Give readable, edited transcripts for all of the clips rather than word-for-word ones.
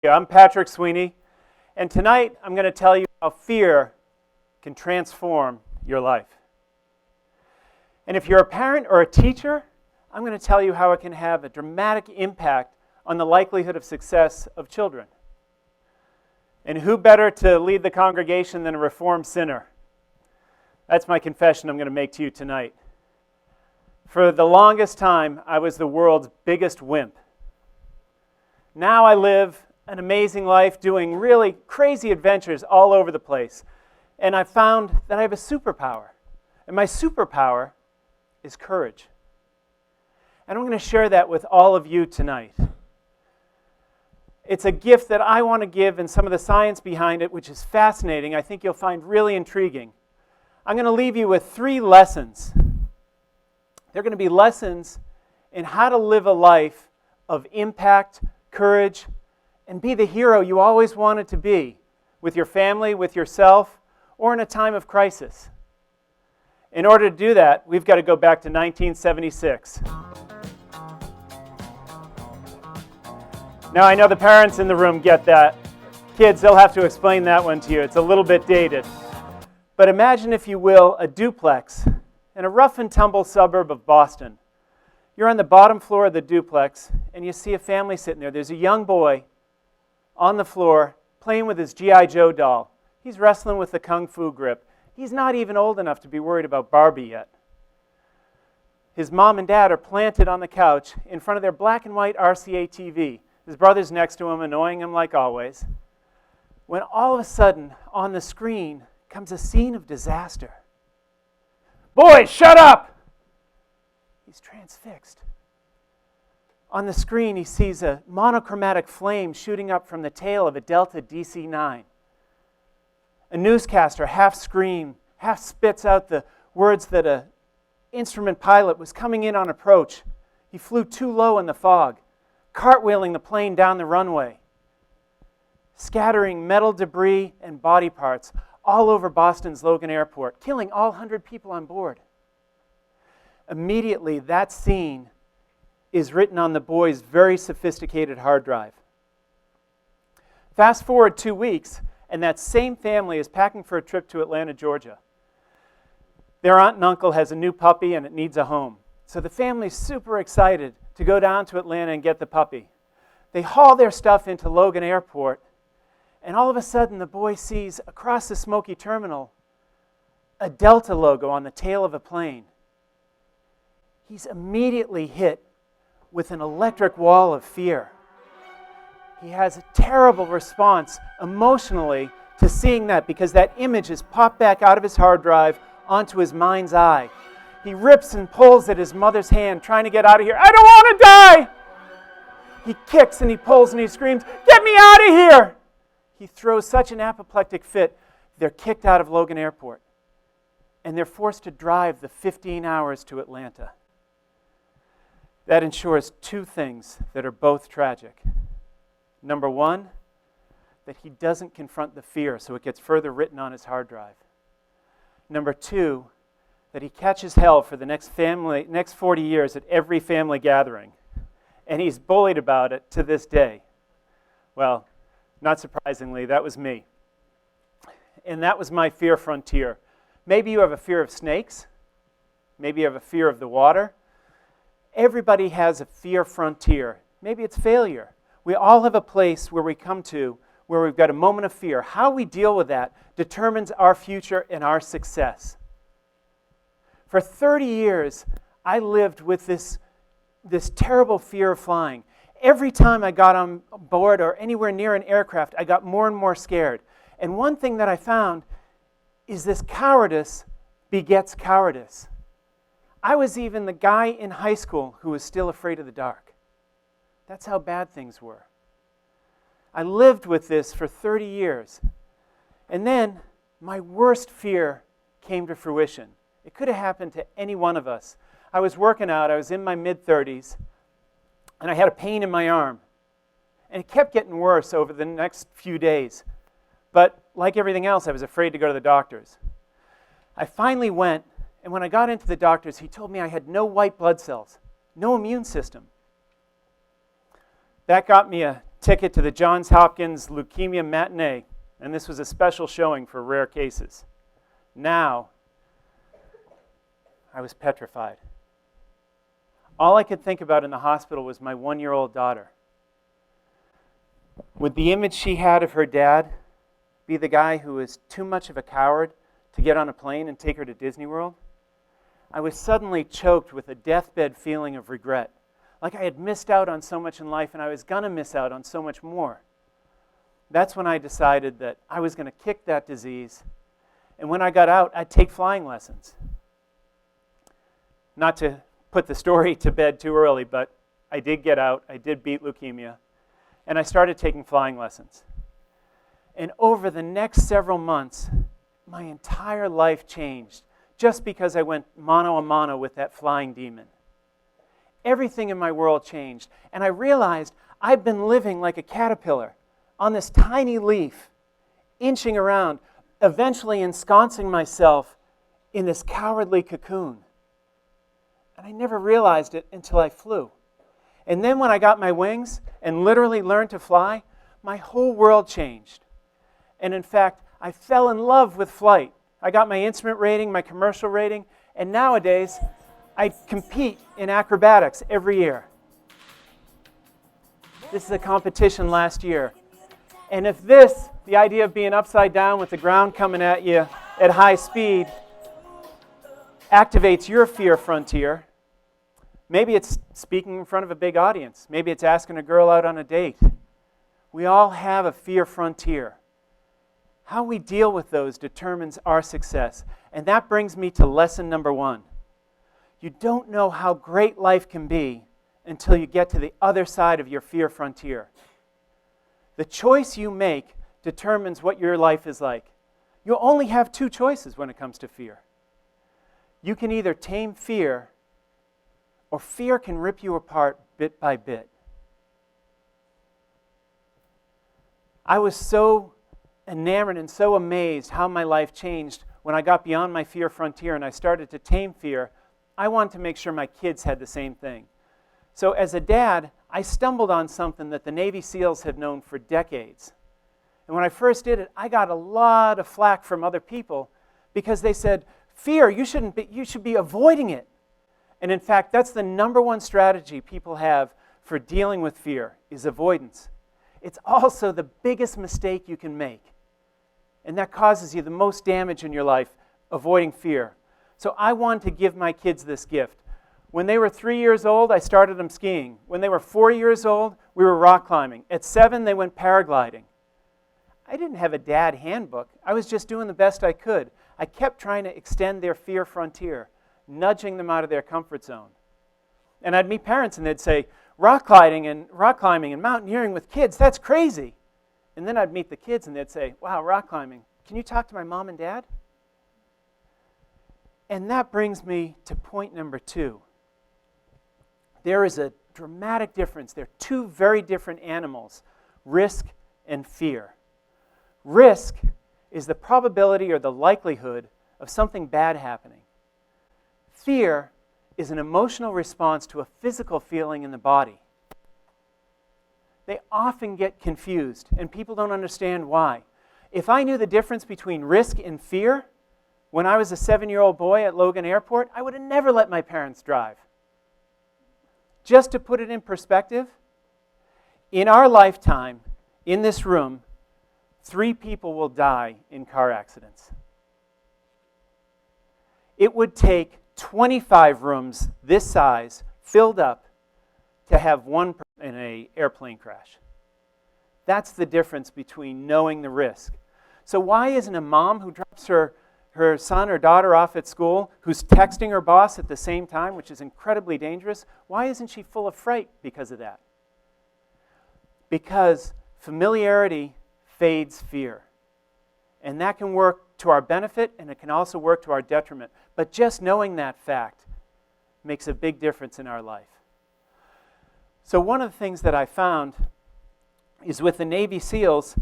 I'm Patrick Sweeney, and tonight I'm going to tell you how fear can transform your life. And if you're a parent or a teacher, I'm going to tell you how it can have a dramatic impact on the likelihood of success of children. And who better to lead the congregation than a reformed sinner? That's my confession I'm going to make to you tonight. For the longest time, I was the world's biggest wimp. Now I live an amazing life doing really crazy adventures all over the place. And I found that I have a superpower. And my superpower is courage. And I'm going to share that with all of you tonight. It's a gift that I want to give, and some of the science behind it, which is fascinating, I think you'll find really intriguing. I'm going to leave you with 3 lessons. They're going to be lessons in how to live a life of impact, courage, and be the hero you always wanted to be with your family, with yourself, or in a time of crisis. In order to do that, we've got to go back to 1976. Now, I know the parents in the room get that. Kids, they'll have to explain that one to you. It's a little bit dated. But imagine, if you will, a duplex in a rough and tumble suburb of Boston. You're on the bottom floor of the duplex, and you see a family sitting there. There's a young boy on the floor playing with his G.I. Joe doll. He's wrestling with the kung fu grip. He's not even old enough to be worried about Barbie yet. His mom and dad are planted on the couch in front of their black and white RCA TV. His brother's next to him, annoying him like always. When all of a sudden, on the screen, comes a scene of disaster. "Boy, shut up!" He's transfixed. On the screen, he sees a monochromatic flame shooting up from the tail of a Delta DC-9. A newscaster half screams, half spits out the words that an instrument pilot was coming in on approach. He flew too low in the fog, cartwheeling the plane down the runway, scattering metal debris and body parts all over Boston's Logan Airport, killing all 100 people on board. Immediately, that scene is written on the boy's very sophisticated hard drive. Fast forward 2 weeks, and that same family is packing for a trip to Atlanta, Georgia. Their aunt and uncle has a new puppy, and it needs a home. So the family's super excited to go down to Atlanta and get the puppy. They haul their stuff into Logan Airport, and all of a sudden the boy sees across the smoky terminal a Delta logo on the tail of a plane. He's immediately hit with an electric wall of fear. He has a terrible response emotionally to seeing that, because that image has popped back out of his hard drive onto his mind's eye. He rips and pulls at his mother's hand, trying to get out of here. "I don't want to die!" He kicks and he pulls and he screams, "Get me out of here!" He throws such an apoplectic fit, they're kicked out of Logan Airport. And they're forced to drive the 15 hours to Atlanta. That ensures 2 things that are both tragic. Number 1, that he doesn't confront the fear, so it gets further written on his hard drive. Number 2, that he catches hell for the next 40 years at every family gathering. And he's bullied about it to this day. Well, not surprisingly, that was me. And that was my fear frontier. Maybe you have a fear of snakes. Maybe you have a fear of the water. Everybody has a fear frontier. Maybe it's failure. We all have a place where we come to where we've got a moment of fear. How we deal with that determines our future and our success. For 30 years, I lived with this terrible fear of flying. Every time I got on board or anywhere near an aircraft, I got more and more scared. And one thing that I found is this cowardice begets cowardice. I was even the guy in high school who was still afraid of the dark. That's how bad things were. I lived with this for 30 years. And then my worst fear came to fruition. It could have happened to any one of us. I was working out, I was in my mid-30s, and I had a pain in my arm. And it kept getting worse over the next few days. But like everything else, I was afraid to go to the doctors. I finally went, and when I got into the doctors, he told me I had no white blood cells, no immune system. That got me a ticket to the Johns Hopkins Leukemia matinee, and this was a special showing for rare cases. Now, I was petrified. All I could think about in the hospital was my 1-year-old daughter. Would the image she had of her dad be the guy who was too much of a coward to get on a plane and take her to Disney World? I was suddenly choked with a deathbed feeling of regret, like I had missed out on so much in life and I was going to miss out on so much more. That's when I decided that I was going to kick that disease, and when I got out, I'd take flying lessons. Not to put the story to bed too early, but I did get out, I did beat leukemia, and I started taking flying lessons. And over the next several months, my entire life changed just because I went mano a mano with that flying demon. Everything in my world changed, and I realized I'd been living like a caterpillar on this tiny leaf, inching around, eventually ensconcing myself in this cowardly cocoon. And I never realized it until I flew. And then when I got my wings and literally learned to fly, my whole world changed. And in fact, I fell in love with flight. I got my instrument rating, my commercial rating, and nowadays I compete in acrobatics every year. This is a competition last year. And if this, the idea of being upside down with the ground coming at you at high speed, activates your fear frontier, maybe it's speaking in front of a big audience. Maybe it's asking a girl out on a date. We all have a fear frontier. How we deal with those determines our success. And that brings me to lesson number 1. You don't know how great life can be until you get to the other side of your fear frontier. The choice you make determines what your life is like. You only have 2 choices when it comes to fear. You can either tame fear, or fear can rip you apart bit by bit. I was so enamored and so amazed how my life changed when I got beyond my fear frontier and I started to tame fear. I wanted to make sure my kids had the same thing. So as a dad, I stumbled on something that the Navy SEALs had known for decades. And when I first did it, I got a lot of flack from other people because they said, fear, you should be avoiding it. And in fact, that's the number 1 strategy people have for dealing with fear, is avoidance. It's also the biggest mistake you can make. And that causes you the most damage in your life, avoiding fear. So I wanted to give my kids this gift. When they were 3 years old, I started them skiing. When they were 4 years old, we were rock climbing. At 7, they went paragliding. I didn't have a dad handbook. I was just doing the best I could. I kept trying to extend their fear frontier, nudging them out of their comfort zone. And I'd meet parents and they'd say, rock climbing and mountaineering with kids, that's crazy. And then I'd meet the kids and they'd say, wow, rock climbing. Can you talk to my mom and dad? And that brings me to point number 2. There is a dramatic difference. They're 2 very different animals, risk and fear. Risk is the probability or the likelihood of something bad happening. Fear is an emotional response to a physical feeling in the body. They often get confused, and people don't understand why. If I knew the difference between risk and fear, when I was a 7-year-old boy at Logan Airport, I would have never let my parents drive. Just to put it in perspective, in our lifetime, in this room, 3 people will die in car accidents. It would take 25 rooms this size filled up to have 1 person in an airplane crash. That's the difference between knowing the risk. So why isn't a mom who drops her son or daughter off at school, who's texting her boss at the same time, which is incredibly dangerous, why isn't she full of fright because of that? Because familiarity fades fear. And that can work to our benefit, and it can also work to our detriment. But just knowing that fact makes a big difference in our life. So one of the things that I found is with the Navy SEALs,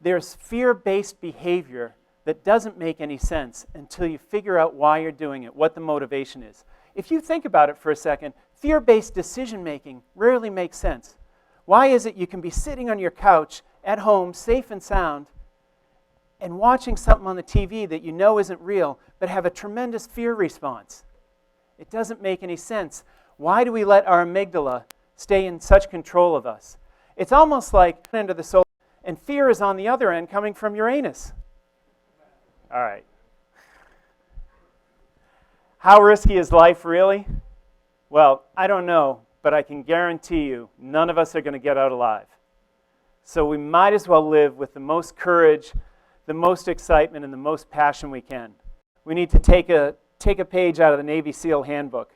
there's fear-based behavior that doesn't make any sense until you figure out why you're doing it, what the motivation is. If you think about it for a second, fear-based decision-making rarely makes sense. Why is it you can be sitting on your couch at home, safe and sound, and watching something on the TV that you know isn't real, but have a tremendous fear response? It doesn't make any sense. Why do we let our amygdala stay in such control of us? It's almost like one end of the soul, and fear is on the other end coming from your anus. All right. How risky is life, really? Well, I don't know, but I can guarantee you none of us are going to get out alive. So we might as well live with the most courage, the most excitement, and the most passion we can. We need to take a page out of the Navy SEAL handbook,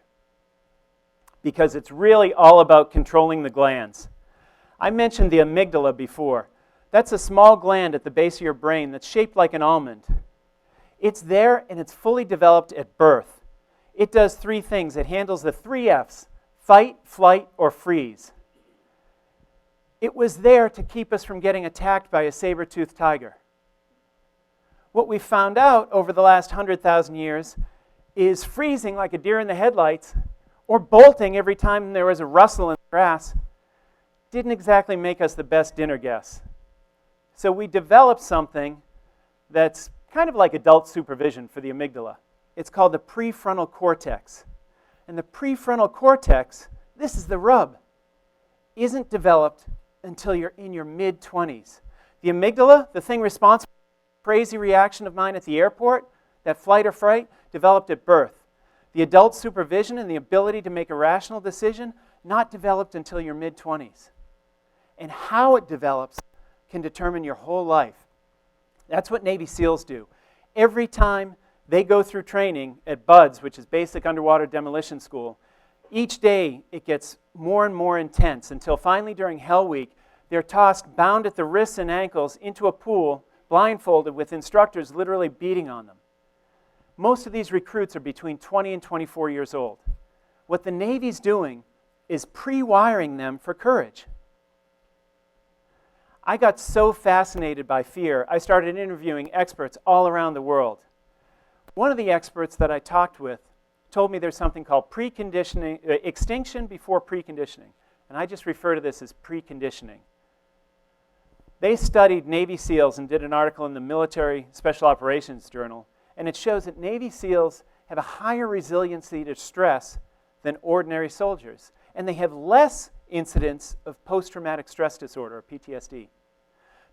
because it's really all about controlling the glands. I mentioned the amygdala before. That's a small gland at the base of your brain that's shaped like an almond. It's there and it's fully developed at birth. It does three things. It handles the three F's: fight, flight, or freeze. It was there to keep us from getting attacked by a saber-toothed tiger. What we found out over the last 100,000 years is freezing like a deer in the headlights or bolting every time there was a rustle in the grass didn't exactly make us the best dinner guests. So we developed something that's kind of like adult supervision for the amygdala. It's called the prefrontal cortex. And the prefrontal cortex, this is the rub, isn't developed until you're in your mid-20s. The amygdala, the thing responsible for the crazy reaction of mine at the airport, that flight or fright, developed at birth. The adult supervision and the ability to make a rational decision, not developed until your mid-20s. And how it develops can determine your whole life. That's what Navy SEALs do. Every time they go through training at BUDS, which is Basic Underwater Demolition School, each day it gets more and more intense until finally during Hell Week, they're tossed bound at the wrists and ankles into a pool, blindfolded with instructors literally beating on them. Most of these recruits are between 20 and 24 years old. What the Navy's doing is pre-wiring them for courage. I got so fascinated by fear, I started interviewing experts all around the world. One of the experts that I talked with told me there's something called preconditioning, extinction before preconditioning. And I just refer to this as preconditioning. They studied Navy SEALs and did an article in the Military Special Operations Journal, and it shows that Navy SEALs have a higher resiliency to stress than ordinary soldiers, and they have less incidence of post-traumatic stress disorder, or PTSD.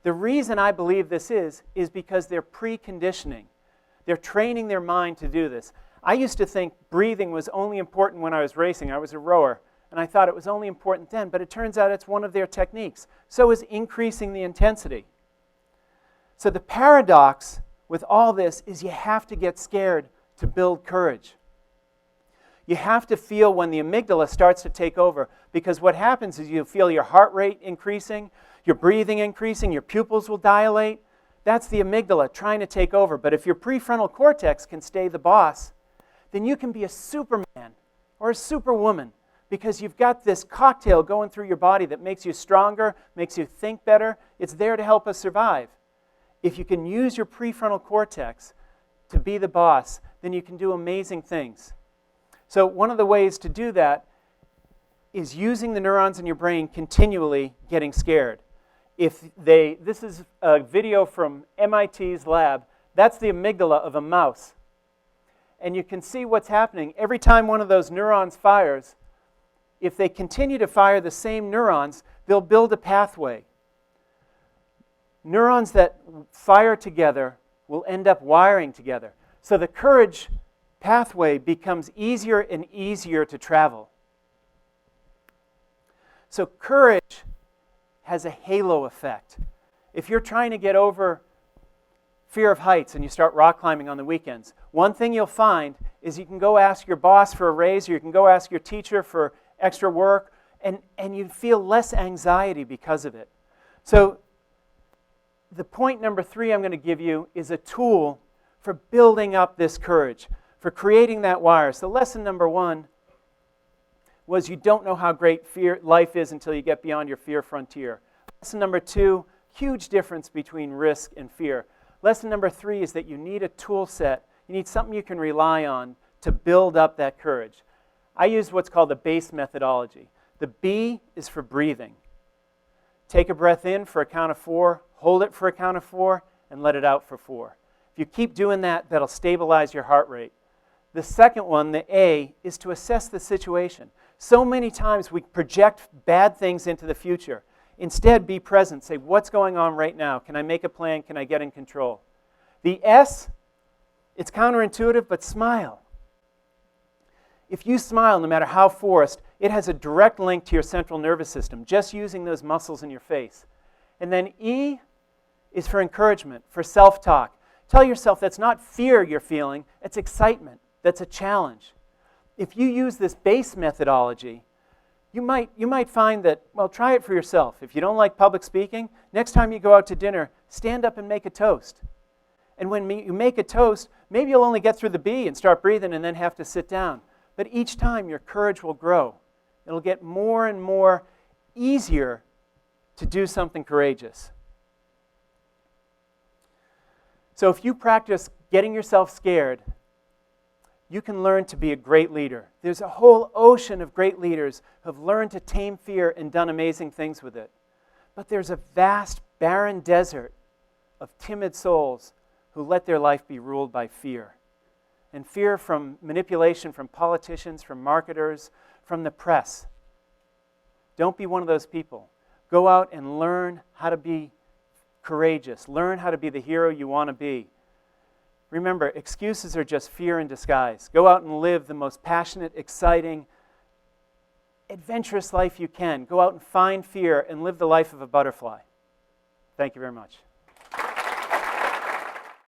The reason I believe this is because they're preconditioning. They're training their mind to do this. I used to think breathing was only important when I was racing. I was a rower, and I thought it was only important then, but it turns out it's one of their techniques. So is increasing the intensity. So the paradox with all this is you have to get scared to build courage. You have to feel when the amygdala starts to take over, because what happens is you feel your heart rate increasing, your breathing increasing, your pupils will dilate. That's the amygdala trying to take over. But if your prefrontal cortex can stay the boss, then you can be a superman or a superwoman, because you've got this cocktail going through your body that makes you stronger, makes you think better. It's there to help us survive. If you can use your prefrontal cortex to be the boss, then you can do amazing things. So one of the ways to do that is using the neurons in your brain continually getting scared. This is a video from MIT's lab. That's the amygdala of a mouse. And you can see what's happening. Every time one of those neurons fires, if they continue to fire the same neurons, they'll build a pathway. Neurons that fire together will end up wiring together. So the courage pathway becomes easier and easier to travel. So courage has a halo effect. If you're trying to get over fear of heights and you start rock climbing on the weekends, one thing you'll find is you can go ask your boss for a raise, or you can go ask your teacher for extra work, and you feel less anxiety because of it. So the point number 3 I'm going to give you is a tool for building up this courage, for creating that wire. So lesson number 1 was you don't know how great life is until you get beyond your fear frontier. Lesson number 2, huge difference between risk and fear. Lesson number 3 is that you need a tool set. You need something you can rely on to build up that courage. I use what's called the BASE methodology. The B is for breathing. Take a breath in for a count of 4, hold it for a count of 4, and let it out for 4. If you keep doing that, that'll stabilize your heart rate. The second one, the A, is to assess the situation. So many times we project bad things into the future. Instead, be present. Say, what's going on right now? Can I make a plan? Can I get in control? The S, it's counterintuitive, but smile. If you smile, no matter how forced, it has a direct link to your central nervous system, just using those muscles in your face. And then E is for encouragement, for self-talk. Tell yourself that's not fear you're feeling, it's excitement. That's a challenge. If you use this base methodology, you might find that, well, try it for yourself. If you don't like public speaking, next time you go out to dinner, stand up and make a toast. And when you make a toast, maybe you'll only get through the B and start breathing and then have to sit down. But each time, your courage will grow. It'll get more and more easier to do something courageous. So if you practice getting yourself scared, you can learn to be a great leader. There's a whole ocean of great leaders who have learned to tame fear and done amazing things with it. But there's a vast, barren desert of timid souls who let their life be ruled by fear. And fear from manipulation from politicians, from marketers, from the press. Don't be one of those people. Go out and learn how to be courageous. Learn how to be the hero you want to be. Remember, excuses are just fear in disguise. Go out and live the most passionate, exciting, adventurous life you can. Go out and find fear and live the life of a butterfly. Thank you very much.